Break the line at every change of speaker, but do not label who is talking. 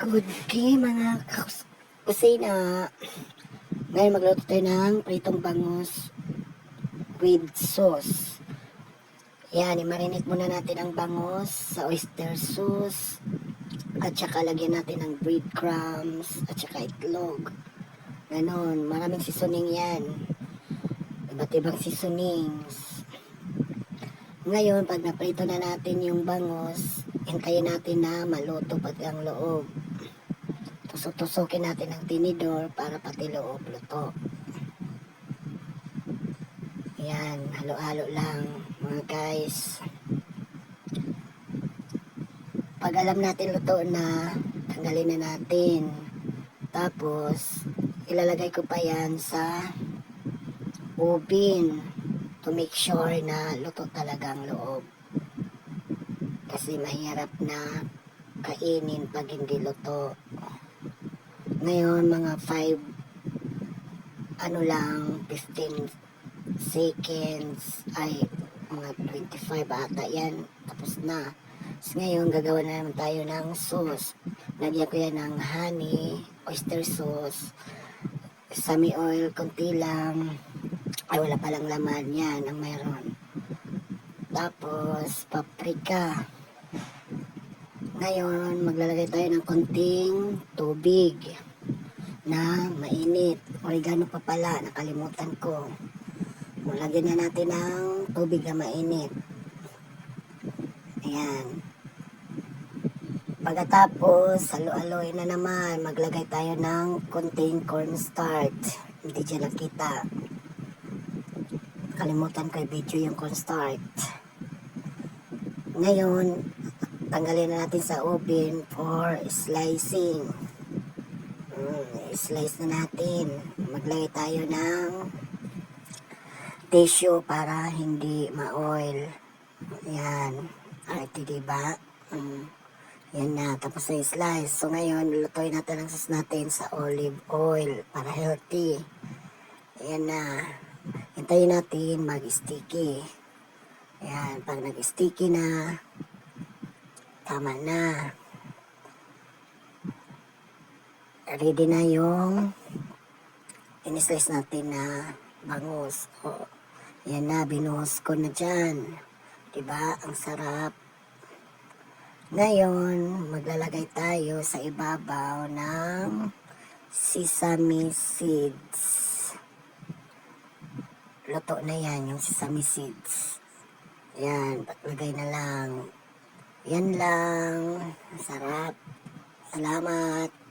Good day mga kusina. Ngayon magluto tayo ng pritong bangus with sauce. Yan, i-marinate muna natin ang bangus sa oyster sauce. At saka lagyan natin ng breadcrumbs at saka itlog. Ganon, maraming seasoning yan. Iba't ibang seasonings. Ngayon, pag naprito na natin yung bangus, hintayin natin na maluto pati ang loob. Tusok-tusokin natin ang tinidor para pati loob luto. Yan, halo-halo lang mga guys. Pag alam natin luto na, tanggalin na natin. Tapos, ilalagay ko pa yan sa oven to make sure na luto talaga ang loob. Kasi mahirap na kainin pag hindi luto. Ngayon, mga 15 seconds, ay mga 25 ata yan, tapos na. So, ngayon gagawa na naman tayo ng sauce. Lagyan ko yan ng honey, oyster sauce, sesame oil, konti lang, ay wala palang laman, yan ang mayroon. Tapos paprika. Ngayon maglalagay tayo ng konting tubig na mainit. Oregano pa pala, nakalimutan ko. Lagyan na natin ng tubig na mainit. Ayan. Pagkatapos, halo-haloy na naman, maglagay tayo ng konting cornstarch. Hindi dyan nakita. Kalimutan ko i-video yung cornstarch. Ngayon, tanggalin na natin sa oven for slicing. Slice na natin. Maglagay tayo ng tissue para hindi ma-oil. Yan. Ito diba? Yan na. Tapos na slice. So ngayon, lutuin natin ang sauce natin sa olive oil para healthy. Yan na. Hintayin natin mag-sticky. Yan. Pag nag-sticky na, tama na. Ready na yung in-slice natin na bangus. O, yan na, binuhos ko na dyan. Diba? Ang sarap. Ngayon, maglalagay tayo sa ibabaw ng sesame seeds. Luto na yan, yung sesame seeds. Yan, paglagay na lang. Yan lang. Sarap. Salamat.